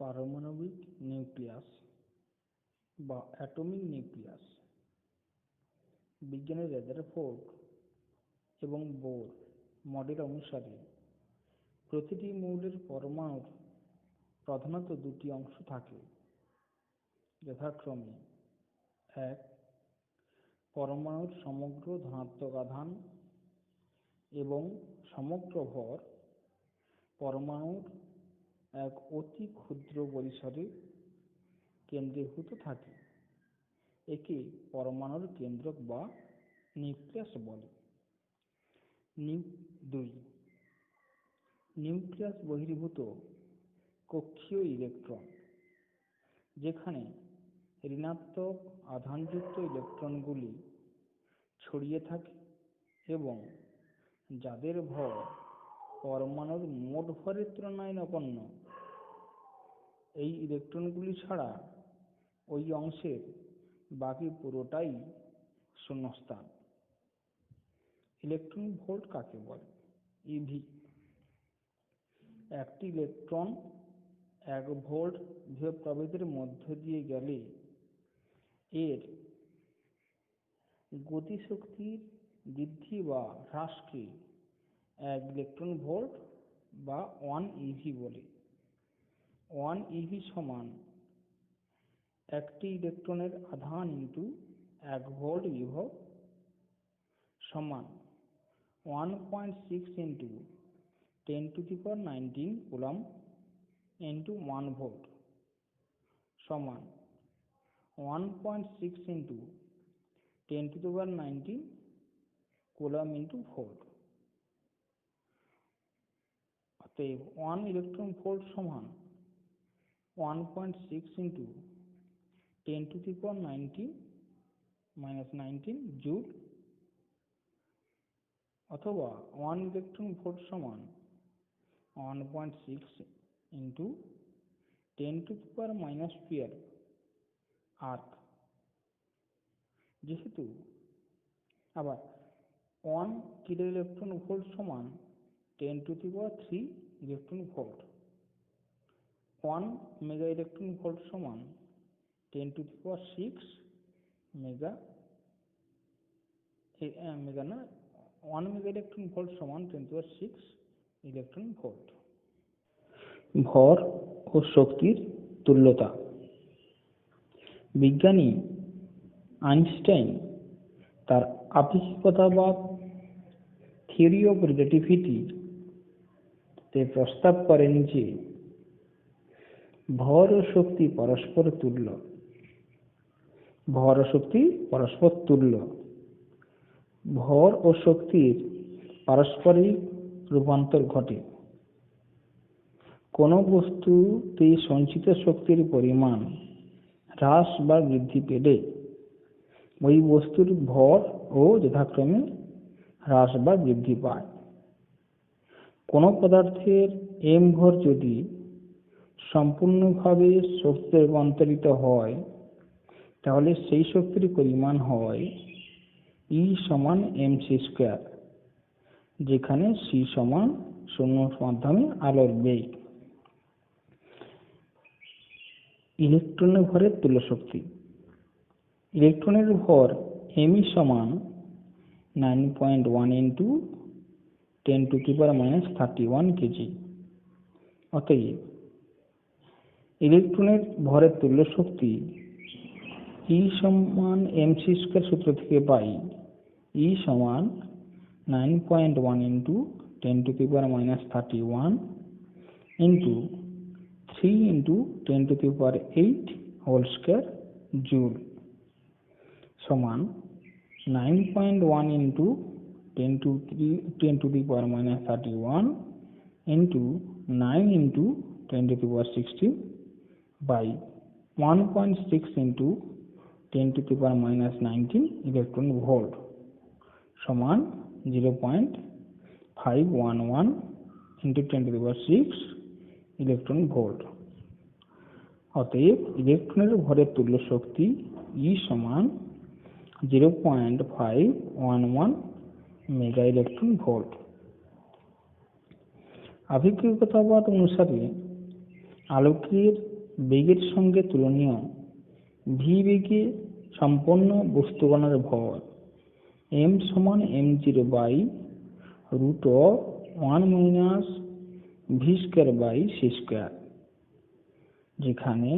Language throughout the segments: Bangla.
পারমাণবিক নিউক্লিয়াস বা অ্যাটমিক নিউক্লিয়াস। বিজ্ঞানী রেদারফোর্ড এবং বোর মডেল অনুসারে প্রতিটি মৌলের পরমাণুর প্রধানত দুটি অংশ থাকে, যথাক্রমে 1. পরমাণুর সমগ্র ধনাত্মক আধান এবং সমগ্র ভর পরমাণুর এক অতি ক্ষুদ্র পরিসরে কেন্দ্রীভূত থাকে। একে পরমাণুর কেন্দ্রক বা নিউক্লিয়াস বলে। 2. নিউক্লিয়াস বহির্ভূত কক্ষীয় ইলেকট্রন, যেখানে ঋণাত্মক আধানযুক্ত ইলেকট্রনগুলি ছড়িয়ে থাকে এবং যাদের ভর পরমাণুর মোট ভরের তুলনায় নগণ্য। এই ইলেকট্রনগুলি ছাড়া ওই অংশের বাকি পুরোটাই শূন্যস্থান। ইলেকট্রন ভোল্ট কাকে বলে? ইভি। একটি ইলেকট্রন 1 ভোল্ট বিভব প্রভেদের মধ্য দিয়ে গেলে এর গতিশক্তির বৃদ্ধি বা হ্রাসকে 1 ইলেকট্রন ভোল্ট বা 1 ইভি বলে। 1 ইভি সমান একটি ইলেকট্রনের আধান ইন্টু 1 ভোল্ট বিভব সমান 1.6 ইন্টু 10⁻19 কুলম্ব ইন্টু 1 ভোল্ট সমান 1.6 ইন্টু 10⁻19 কুলম্ব ইন্টু ভোল্ট। অতএব 1 ইলেকট্রন ভোল্ট সমান 1.6 ইন্টু 10⁻19 জুল, অথবা 1 ইলেকট্রন ভোল্ট সমান 1.6 ইন্টু 10⁻⁻12 আর্ক। যেহেতু আবার 1 কিলো ইলেকট্রন ভোল্ট সমান 10⁻³ electron volt, 1 mega electron volt সমান 10⁶ মেগা 1 মেগা ইলেকট্রন ভোল্ট সমান 10⁶ ইলেকট্রন ভোল্ট। ভর ও শক্তির তুল্যতা। বিজ্ঞানী আইনস্টাইন তার আপেক্ষিকতাবাদ থিওরি অফ রিলেটিভিটি তে প্রস্তাব করেন যে ভর ও শক্তি পরস্পর তুল্য। ভর ও শক্তি পরস্পর তুল্য। ভর ও শক্তির পারস্পরিক রূপান্তর ঘটে। কোনো বস্তুতে সঞ্চিত শক্তির পরিমাণ হ্রাস বা বৃদ্ধি পেলে ওই বস্তুর ভর ও যথাক্রমে হ্রাস বা বৃদ্ধি পায়। কোনো পদার্থের m ভর যদি সম্পূর্ণভাবে শক্তিতে রূপান্তরিত হয়, তাহলে সেই শক্তির পরিমাণ হয় E সমান mc², যেখানে c সমান শূন্যর মাধ্যমে আলোর বেগ। ইলেকট্রনের ভরের তুল্য শক্তি। ইলেকট্রনের ভর me সমান 9.1 ইন্টু 10⁻31 কেজি। অতএব ইলেকট্রনের ভরের তুল্য শক্তি E সমান mc² সূত্র থেকে পাই। E সমান 9.1 into 10⁻31 into 3 into 10⁸ whole square joule সমান 9.1 into 10⁻31 into 9 into 10⁻16 by 1.6 into 10⁻19 electron volt সমান 0.511 ইন্টু 10⁶ ইলেকট্রন ভোল্ট। অতএব ইলেকট্রনের ভরের তুল্য শক্তি E সমান 0.511 মেগা ইলেকট্রন ভোল্ট। আপেক্ষিকতাবাদ অনুসারে আলোকের বেগের সঙ্গে তুলনীয় ভি বেগে সম্পন্ন বস্তুকণার ভর m সমান m0/√1 - v²/c², যেখানে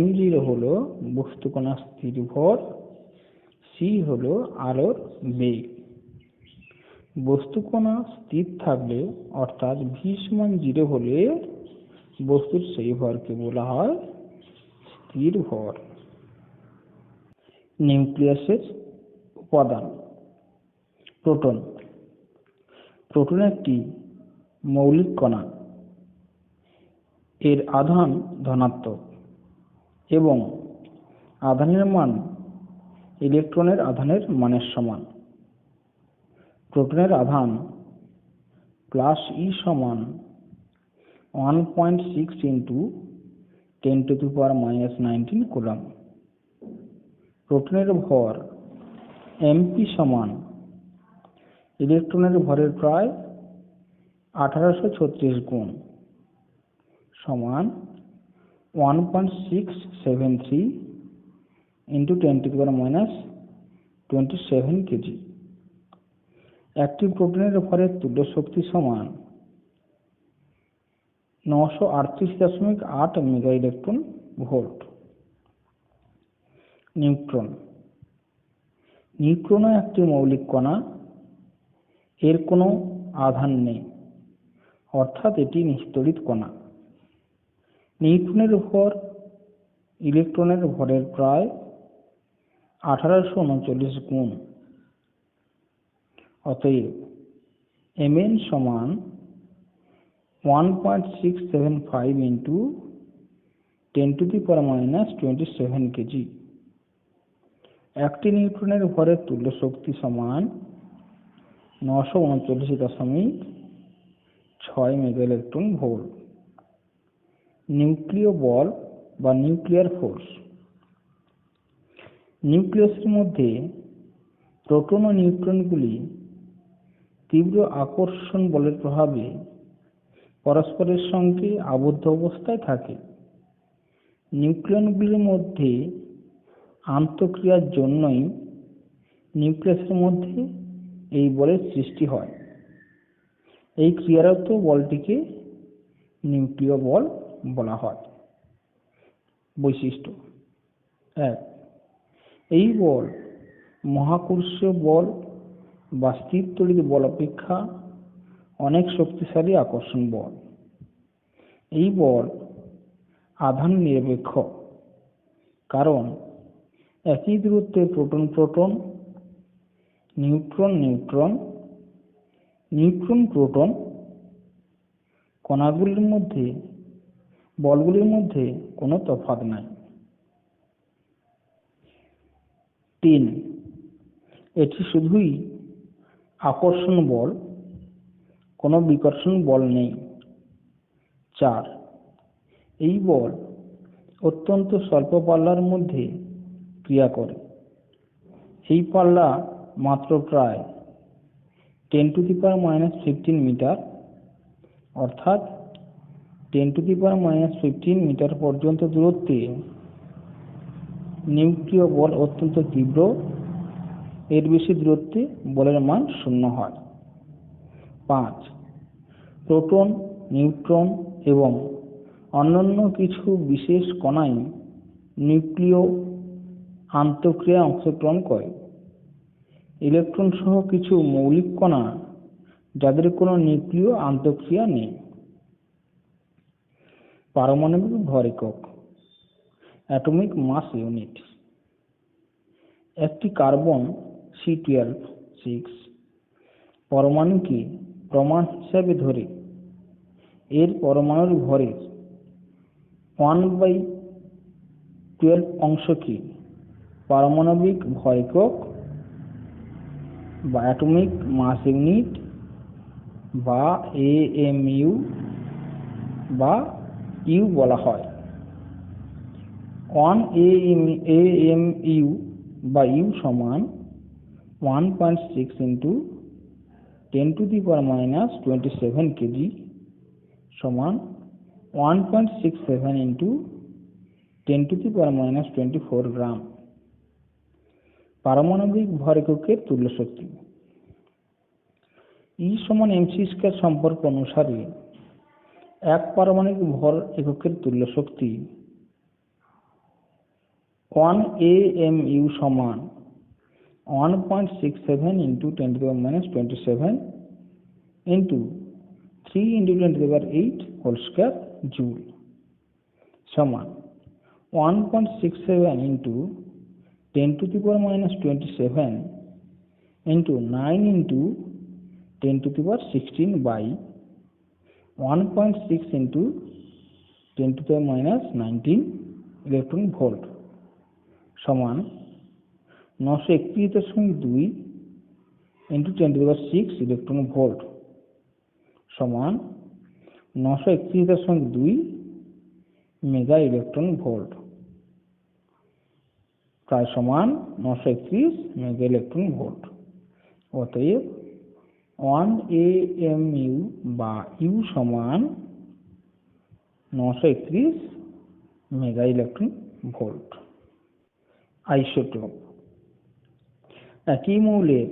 m0 হলো বস্তুকণার স্থির ভর, c হলো আলোর বেগ। বস্তুকণা স্থির থাকলে অর্থাৎ v সমান 0 হলে বস্তুর সেই ভরকে বলা হয় স্থির ভর। নিউক্লিয়াসের উপাদান। প্রোটন। প্রোটন একটি মৌলিক কণা। এর আধান ধনাত্মক এবং আধানের মান ইলেকট্রনের আধানের মানের সমান। প্রোটনের আধান +E সমান 1.6 × 10⁻⁻19 কুলম্ব। প্রোটনের ভর mp সমান ইলেকট্রনের ভরের প্রায় 1836 গুণ, সমান 1.673 × 10⁻27 কেজি। একটি প্রোটনের ভরের তুল্য শক্তি সমান 938.8 মেগা ইলেকট্রন ভোল্ট। নিউট্রন। নিউট্রনও একটি মৌলিক কণা। এর কোনো আধান নেই, অর্থাৎ এটি নিস্তড়িত কণা। নিউট্রনের ভর ইলেকট্রনের ভরের প্রায় 1839 গুণ। অতএব mn সমান 1.675 × 10⁻27 কেজি। একটি নিউট্রনের ভরের তুল্য শক্তি সমান 939.6 মেগা ইলেকট্রন ভোল্ট। নিউক্লিয় বল বা নিউক্লিয়ার ফোর্স। নিউক্লিয়াসের মধ্যে প্রোটন ও নিউট্রনগুলি তীব্র আকর্ষণ বলের প্রভাবে পরস্পরের সঙ্গে আবদ্ধ অবস্থায় থাকে। নিউক্লিয়নগুলির মধ্যে আন্তঃক্রিয়ার জন্যই নিউক্লিয়াসের মধ্যে এই বলের সৃষ্টি হয়। এই ক্রিয়ারত বলটিকে নিউক্লিয় বল বলা হয়। বৈশিষ্ট্য। 1. এই বল মহাকর্ষীয় বল বা স্থির তড়িৎ বল অপেক্ষা অনেক শক্তিশালী আকর্ষণ বল। এই বল আধান নিরপেক্ষ, কারণ একই দূরত্বে proton proton, neutron neutron, neutron proton কণাগুলির মধ্যে বলগুলির মধ্যে কোনো তফাৎ নাই। 3. এটি শুধুই আকর্ষণ বল, কোনো বিকর্ষণ বল নেই। 4. এই বল অত্যন্ত স্বল্প পাল্লার মধ্যে ক্রিয়া করে। এই পাল্লা মাত্র প্রায় 10⁻⁻15 মিটার, অর্থাৎ 10⁻⁻15 মিটার পর্যন্ত দূরত্বে নিউক্লিয় বল অত্যন্ত তীব্র। এর বেশি দূরত্বে বলের মান 0 হয়। 5. প্রোটন, নিউট্রন এবং অন্যান্য কিছু বিশেষ কণাই নিউক্লিয় আন্তঃক্রিয়ায় অংশগ্রহণ করে। ইলেকট্রন সহ কিছু মৌলিক কণা যাদের কোনো নিউক্লিয় আন্তঃক্রিয়া নেই। পারমাণবিক ভর একক, অ্যাটমিক মাস ইউনিট। একটি কার্বন C12 পরমাণুকে প্রমাণ হিসাবে ধরে এর পরমাণুর ভরের 1/12 অংশকে পারমাণবিক ভর একক বা অ্যাটমিক মাস ইউনিট বা AMU বা ইউ বলা হয়। 1 AMU বা ইউ সমান 1.6 × 10⁻27 কেজি সমান 1.67 into 10⁻⁻24 গ্রাম। পারমাণবিক ভর এককের তুল্য শক্তি। E সমান mc² সম্পর্ক অনুসারে এক পারমাণবিক ভর এককের তুল্য শক্তি 1 AMU সমান 1.67 into 10⁻⁻27 into 3 into 10⁸ whole square joule সমান 1.67 into 10⁻⁻27 into 9 into 10⁻16 by 1.6 into 10⁻19 electron volt সমান 931.2 into 10⁻6 ইলেকট্রন ভোল্ট সমান 931.2 মেগা ইলেকট্রন ভোল্ট, প্রায় সমান 931 মেগা ইলেকট্রন ভোল্ট। অতএব 1 AMU বা ইউ সমান 931 মেগা ইলেকট্রন ভোল্ট। আইসোটোপ। একই মৌলের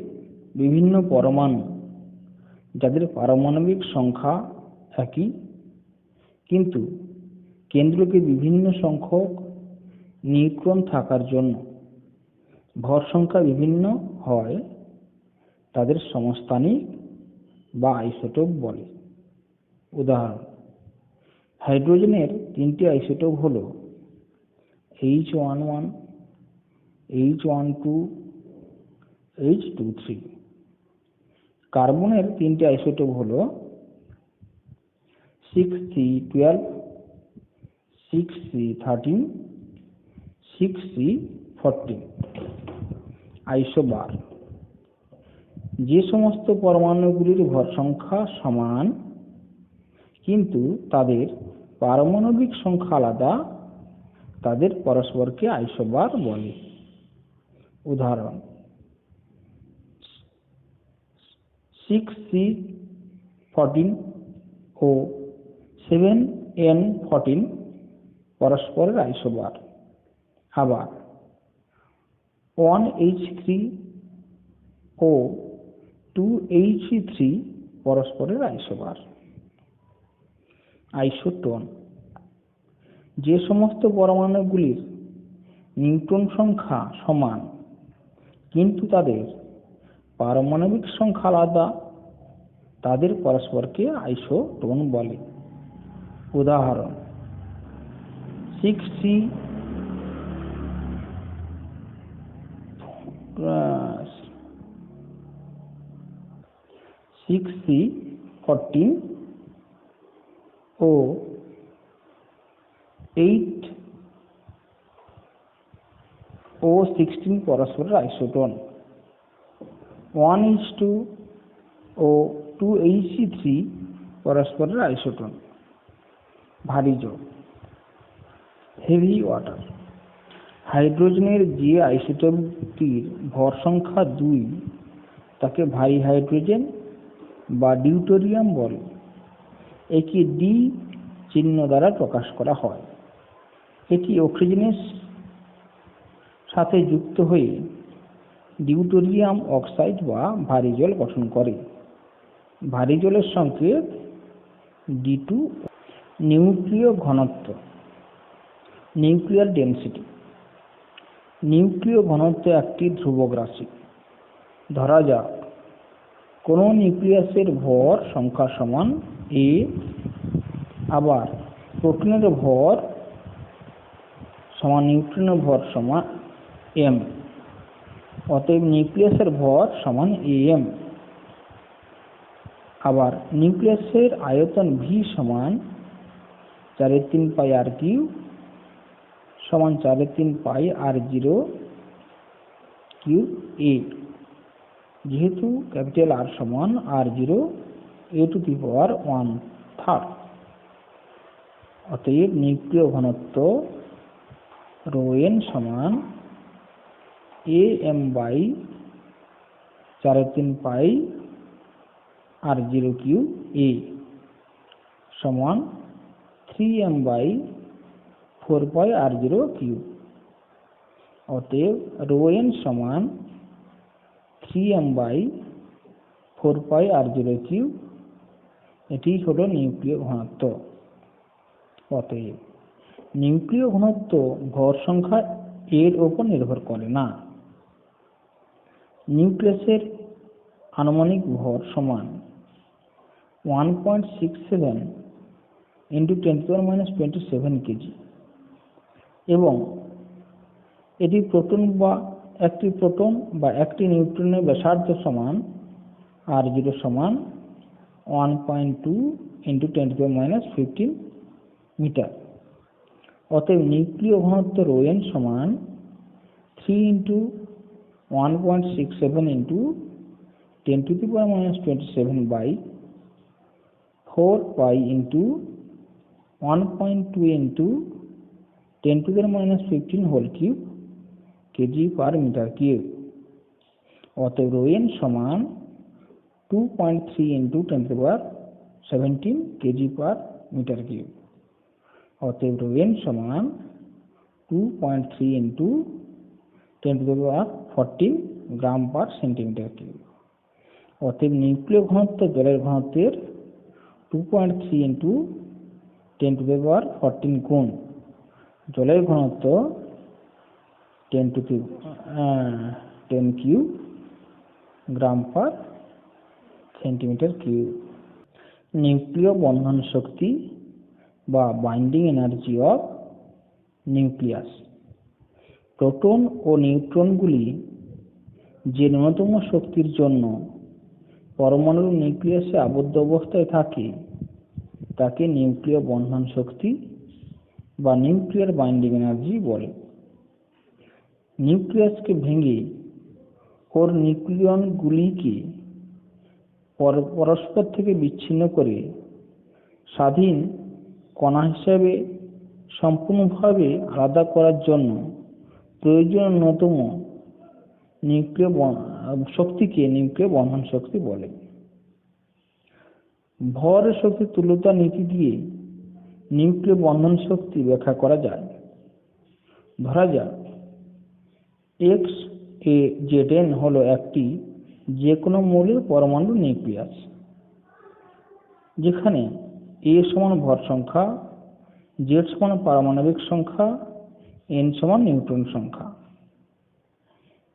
বিভিন্ন পরমাণু যাদের পারমাণবিক সংখ্যা একই কিন্তু কেন্দ্রকে বিভিন্ন সংখ্যক নিউট্রন থাকার জন্য ভর সংখ্যা বিভিন্ন হয় তাদের সমস্থানিক বা আইসোটোপ বলে। উদাহরণ: হাইড্রোজেনের তিনটি আইসোটোপ হল H11, H12, H23। কার্বনের তিনটি আইসোটোপ হল 6C12, 6C13, 6C14। আইসোবার। যে সমস্ত পরমাণুগুলির ভর সংখ্যা সমান কিন্তু তাদের পারমাণবিক সংখ্যা আলাদা তাদের পরস্পরকে আইসোবার বলে। উদাহরণ: 6C14 ও 7N14 পরস্পরের আইসোবার। আবার 1H3 ও 2He3 পরস্পরের আইসোবার। আইসোটোন। যে সমস্ত পরমাণুগুলির নিউট্রন সংখ্যা সমান কিন্তু তাদের পারমাণবিক সংখ্যা আলাদা তাদের পরস্পরকে আইসোটোন বলে। উদাহরণ: 6C14 ও 8O16 পরস্পরের আইসোটোন। 1H2 ও 2He3 পরস্পরের আইসোটোন। ভারী জল। Heavy water. হাইড্রোজেনের যে আইসোটোপটির ভর সংখ্যা 2 তাকে ভারী হাইড্রোজেন বা ডিউটেরিয়াম বলে। একে ডি চিহ্ন দ্বারা প্রকাশ করা হয়। এটি অক্সিজেনের সাথে যুক্ত হয়ে ডিউটেরিয়াম অক্সাইড বা ভারী জল গঠন করে। ভারী জলের সংকেত D2। নিউক্লিয় ঘনত্ব। Nuclear density. নিউক্লিয় ঘনত্ব একটি ধ্রুবক রাশি। ধরা যাক কোনো নিউক্লিয়াসের ভর সংখ্যা সমান A, আবার প্রোটনের ভর সমান নিউট্রনের ভর সমান m। অতএব নিউক্লিয়াসের ভর সমান am। আবার নিউক্লিয়াসের আয়তন V সমান 4/3 পাই r³ সমান 4/3 পাই r0³ a। যেহেতু R সমান r0⁴ অতএব নিউক্লিয় ঘনত্ব ρn সমান am/4/3 পাই r0³ a সমান 3m/4πr0 কিউব। অতএব রো এন সমান 3m/4πr0 কিউব। এটি হলো নিউক্লিয় ঘনত্ব। অতএব নিউক্লিয় ঘনত্ব ভর সংখ্যা এর উপর নির্ভর করে না। নিউক্লিয়াসের আনুমানিক ভর সমান 1.67 × 10⁻27 কেজি এবং একটি প্রোটন বা একটি নিউট্রনের ব্যাসার্ধ সমান r0 সমান 1.2 × 10⁻15 মিটার। অতএব নিউক্লিয় ঘনত্ব রো এন সমান 3 × 1.67 × 10⁻27 4π × 1.2 × 10⁻15 হোল কিউব kg/মিটার কিউব। অতএব রো এন সমান 2.3 × 10⁻17 kg/মিটার কিউব। অতএব রো এন সমান 2.3 × 10⁻14 গ্রাম/সেন্টিমিটার কিউব। অতএব নিউক্লিয় ঘনত্ব জলের ঘনত্বের 2.3 × 10⁻14 গুণ জলের ঘনত্ব 10 কিউব গ্রাম/সেন্টিমিটার কিউব। নিউক্লিয় বন্ধন শক্তি বা binding energy of nucleus. Proton ও নিউট্রনগুলি যে ন্যূনতম শক্তির জন্য পরমাণুর নিউক্লিয়াসে আবদ্ধ অবস্থায় থাকে তাকে নিউক্লিয় বন্ধন শক্তি বা নিউক্লিয়ার বাইন্ডিং এনার্জি বলে। নিউক্লিয়াসকে ভেঙে ওর নিউক্লিয়নগুলিকে পরস্পর থেকে বিচ্ছিন্ন করে স্বাধীন কণা হিসাবে সম্পূর্ণভাবে আলাদা করার জন্য প্রয়োজনীয় ন্যূনতম নিউক্লিয় শক্তিকে নিউক্লিয় বন্ধন শক্তি বলে। ভর শক্তি তুল্যতা নীতি দিয়ে নিউক্লিয় বন্ধন শক্তি ব্যাখ্যা করা যায়। ধরা যাক XaZn হলো একটি যে কোনো মৌলের পরমাণুর নিউক্লিয়াস, যেখানে A সমান ভর সংখ্যা, Z সমান পারমাণবিক সংখ্যা, N সমান নিউট্রন সংখ্যা।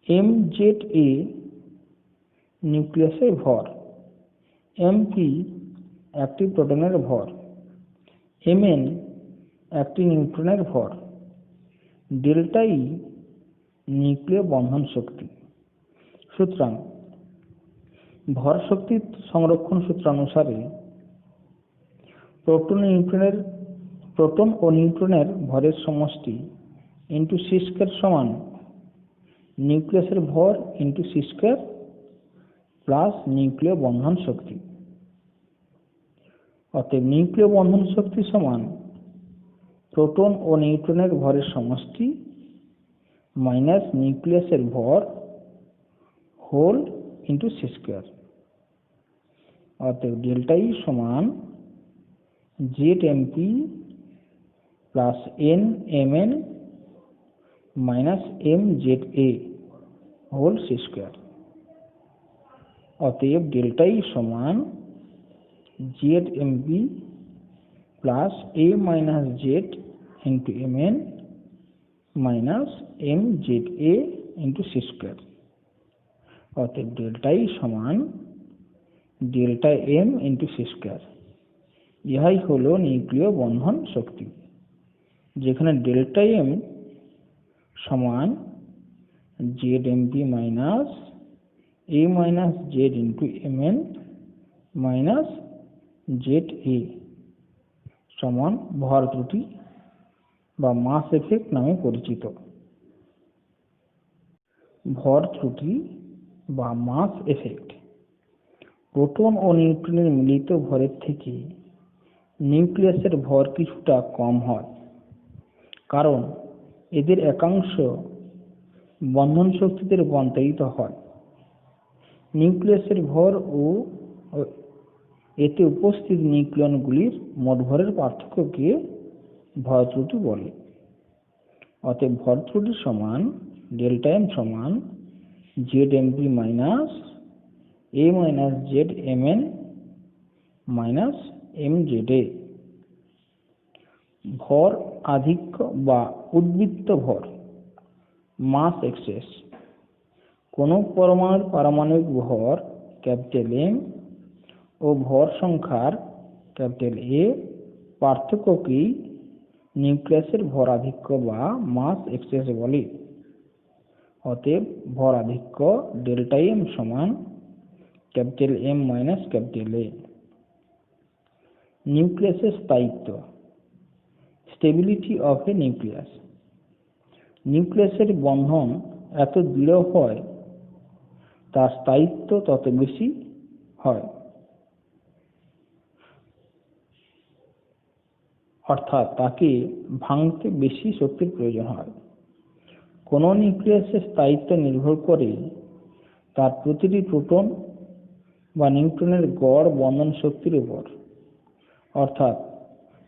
mZa নিউক্লিয়াসের ভর, mp একটি প্রোটনের ভর, mn একটি নিউট্রনের ভর, ডেল্টা ই নিউক্লিয় বন্ধন শক্তি। সুতরাং ভর শক্তি সংরক্ষণ সূত্রানুসারে প্রোটন ও নিউট্রনের ভরের সমষ্টি ইন্টু c² সমান নিউক্লিয়াসের ভর ইন্টু c² প্লাস নিউক্লিয় বন্ধন শক্তি। অতএব নিউক্লিয় বন্ধন শক্তি সমান প্রোটন ও নিউট্রনের ভরের সমষ্টি মাইনাস নিউক্লিয়াসের ভর হোল ইন্টু c²। অতএব ডেল্টা ই সমান ZmP plus NMn minus MZa whole c²। অতএব ডেল্টা ই সমান ZmP plus A minus Z into Mn minus MZa into c²। অতএব ডেল্টা ই সমান ডেল্টা M ইন্টু c²। ইহাই হলো নিউক্লিয় বন্ধন শক্তি, যেখানে ডেল্টা M সমান ZmP minus A minus Z into Mn minus ZA সমান ভর ত্রুটি বা মাস এফেক্ট নামে পরিচিত। ভর ত্রুটি বা মাস এফেক্ট প্রোটন ও নিউট্রনের মিলিত ভরের থেকে নিউক্লিয়াসের ভর কিছুটা কম হয়, কারণ এদের একাংশ বন্ধন শক্তিতে রূপান্তরিত হয়। নিউক্লিয়াসের ভর ও এতে উপস্থিত নিউক্লিয়নগুলির মোট ভরের পার্থক্যকে ভর ত্রুটি বলে। অতএব ভর ত্রুটি সমান ডেল্টা এম সমান Z M P minus A minus Z M N minus M Z A. ভর আধিক্য বা উদ্বৃত্ত ভর মাস এক্সেস কোন পরমাণুর পারমাণবিক ভর ক্যাপিটাল এম ও ভর সংখ্যার ক্যাপিটাল এ পার্থক্যকেই নিউক্লিয়াসের ভর আধিক্য বা মাস এক্সেস বলে। অতএব ভর আধিক্য ডেল্টা এম সমান capital M minus capital A. নিউক্লিয়াসের স্থায়িত্ব স্টেবিলিটি অফ এ নিউক্লিয়াস। নিউক্লিয়াসের বন্ধন এত দৃঢ় হয় তার স্থায়িত্ব তত বেশি হয়, অর্থাৎ তাকে ভাঙতে বেশি শক্তির প্রয়োজন হয়। কোন নিউক্লিয়াসের স্থায়িত্ব নির্ভর করে তার প্রতিটি প্রোটন বা নিউট্রনের গড় বন্ধন শক্তির উপর, অর্থাৎ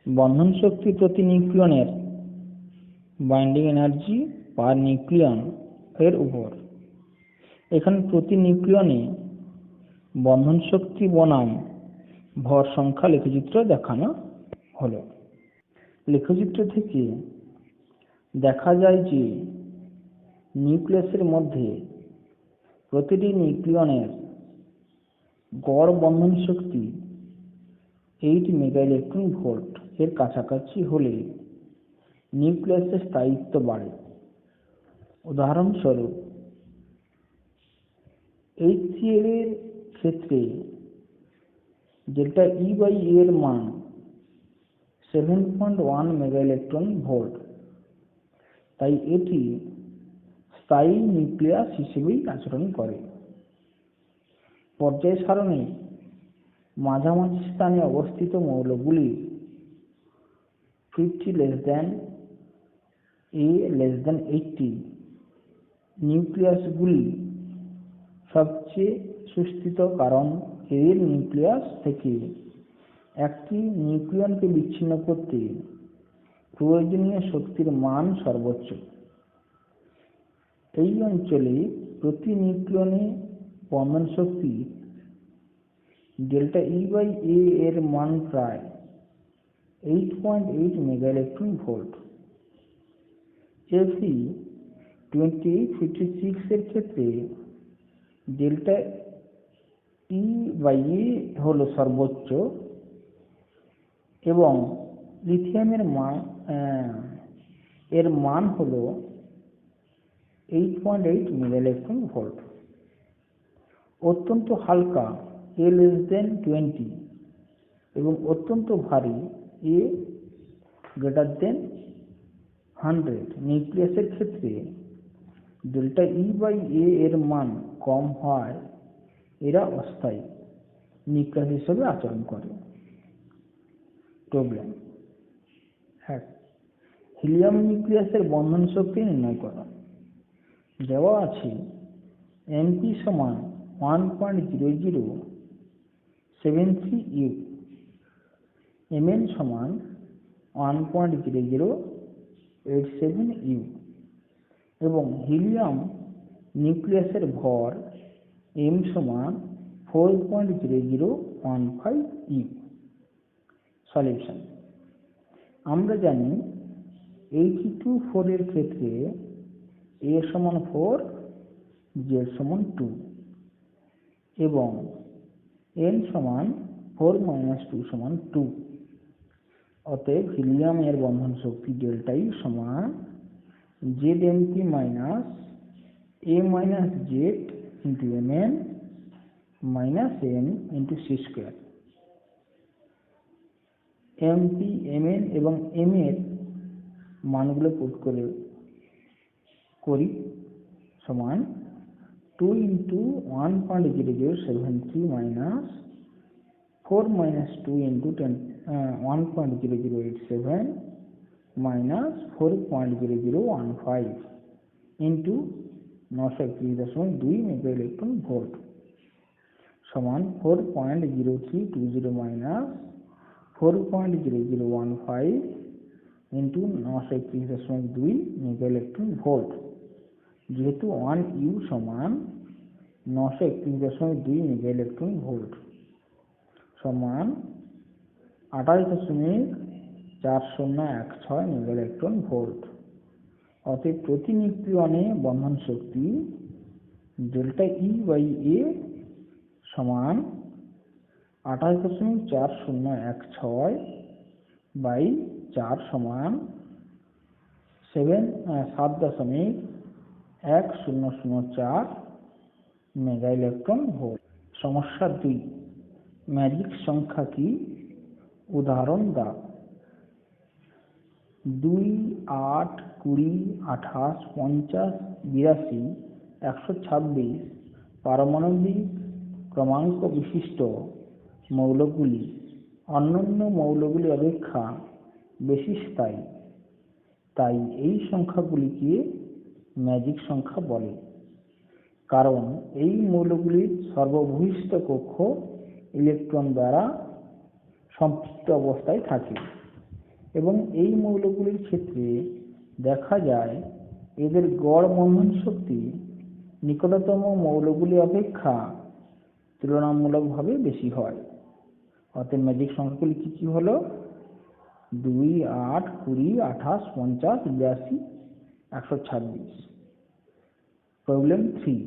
বন্ধন শক্তি প্রতি নিউক্লিয়নের বাইন্ডিং এনার্জি পার নিউক্লিয়ন এর উপর। এখানে প্রতি নিউক্লিয়নে বন্ধন শক্তি বনাম ভর সংখ্যা লেখচিত্র দেখানো হলো। লেখচিত্র থেকে দেখা যায় যে নিউক্লিয়াসের মধ্যে প্রতিটি নিউক্লিয়নের গড় বন্ধন শক্তি 8 মেগা ইলেকট্রন ভোল্ট এর কাছাকাছি হলে নিউক্লিয়াসের স্থায়িত্ব বাড়ে। উদাহরণস্বরূপ HCl এর ক্ষেত্রে ডেল্টা ই বাই এ এর মান 7.1 মেগা ইলেকট্রন ভোল্ট, তাই এটি স্থায়ী নিউক্লিয়াস হিসেবেই আচরণ করে। পর্যায় সারণী মাঝামাঝি স্থানে অবস্থিত মৌলগুলি 50 লেস দেন এ লেস দেন 80 নিউক্লিয়াসগুলি সবচেয়ে সুস্থিত, কারণ এর নিউক্লিয়াস থেকে একটি নিউক্লিয়নকে বিচ্ছিন্ন করতে প্রয়োজনীয় শক্তির মান সর্বোচ্চ। এই অঞ্চলে প্রতি নিউক্লিয়নে বন্ধন শক্তি ডেল্টা ই বাই এ এর মান প্রায় 8.8 মেগা ইলেকট্রন ভোল্ট। Fe 2856 এর ক্ষেত্রে ডেল্টা ই বাই এ হল সর্বোচ্চ এবং লিথিয়ামের মান হল 8.8 মেগা ইলেকট্রন ভোল্ট। অত্যন্ত হালকা এ লেস দেন 20 এবং অত্যন্ত ভারী এ গ্রেটার দেন 100 নিউক্লিয়াসের ক্ষেত্রে ডেল্টা ই বাই এ এর মান কম হয় এরা অস্থায়ী নিউক্লিয়াস হিসেবে আচরণ করে। প্রবলেম 1 হিলিয়াম নিউক্লিয়াসের বন্ধন শক্তি নির্ণয় করো। দেওয়া আছে Mp সমান 1.0073 ইউ, Mn সমান 1.0087 ইউ এবং হিলিয়াম নিউক্লিয়াসের ভর M সমান 4.0015 ইউ। সলিউশন আমরা জানি He2 এর ক্ষেত্রে A সমান 4, Z সমান 2 এবং N সমান 4 - 2 সমান 2। অতএব হিলিয়াম এর বন্ধন শক্তি ডেল্টা ই সমান ZMP minus A minus Z into Mn minus N into C square. MP, Mn এবং M এর মানগুলো পুট করি সমান 2 into 1.0073 minus 4 minus 2 into 1.0087 minus 4.0015 into 931.2 mega electron volt সমান 4.0320 minus 4.0015 into 931.2 mega electron volt. যেহেতু 1U সমান 931.2 মেগা ইলেকট্রন ভোল্ট সমান 28.4016 মেগা ইলেকট্রন ভোল্ট। অতএব প্রতি নিউক্লিয়নে বন্ধন শক্তি ডেল্টা ই বাই এ সমান 28.4016 বাই 4 সমান 7.1004 মেগা ইলেকট্রন ভোল্ট। সমস্যা 2, ম্যাজিক সংখ্যা কি? উদাহরণ দাও। 2, 8, 20, 28, 50, 82, 126 পারমাণবিক ক্রমাঙ্ক বিশিষ্ট মৌলগুলি অন্যান্য মৌলগুলি অপেক্ষা বেশি স্থায়ী, তাই এই সংখ্যাগুলিকে ম্যাজিক সংখ্যা বলে। কারণ এই মৌলগুলির সর্ববহিঃস্থ কক্ষ ইলেকট্রন দ্বারা সম্পৃক্ত অবস্থায় থাকে এবং এই মৌলগুলির ক্ষেত্রে দেখা যায় এদের গড় বন্ধন শক্তি নিকটতম মৌলগুলি অপেক্ষা তুলনামূলকভাবে বেশি হয়। অতএব ম্যাজিক সংখ্যাগুলি কি কি হলো? 2, 8, 20, 28, 50, 82, 126। প্রবলেম 3,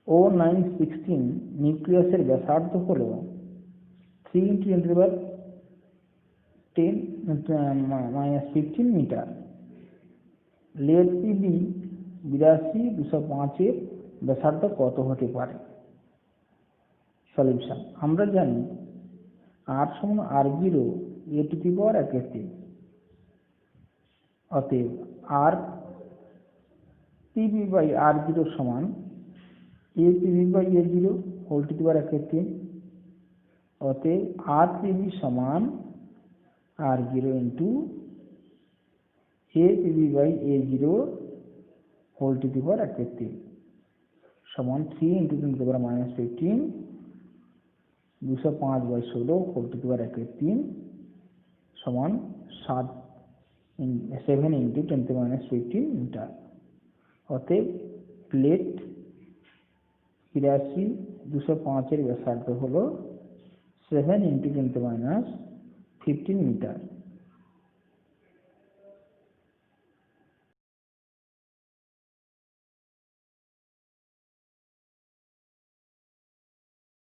O916 নিউক্লিয়াসের ব্যাসার্ধ হল 3 × 10⁻⁻15 মিটার। লেড পিবি 82-205 এর ব্যাসার্ধ কত হতে পারে? সলিউশন। আমরা জানি R সমান R0 a two the power 1/3। অতএব R পিবি বাই R0 সমান a P B by a0 whole to the power 1/3। অতএব R পিবি সমান R0 into a P B by a0 whole to the power 1/3 সমান 3 × 10⁻⁻15 205/16 হোল টু দি পাওয়ার 1/3 সমান 7 × 10⁻15 মিটার। অতএব প্লেট 82-205 এর ব্যাসার্ধ হল 7 × 10⁻15 মিটার।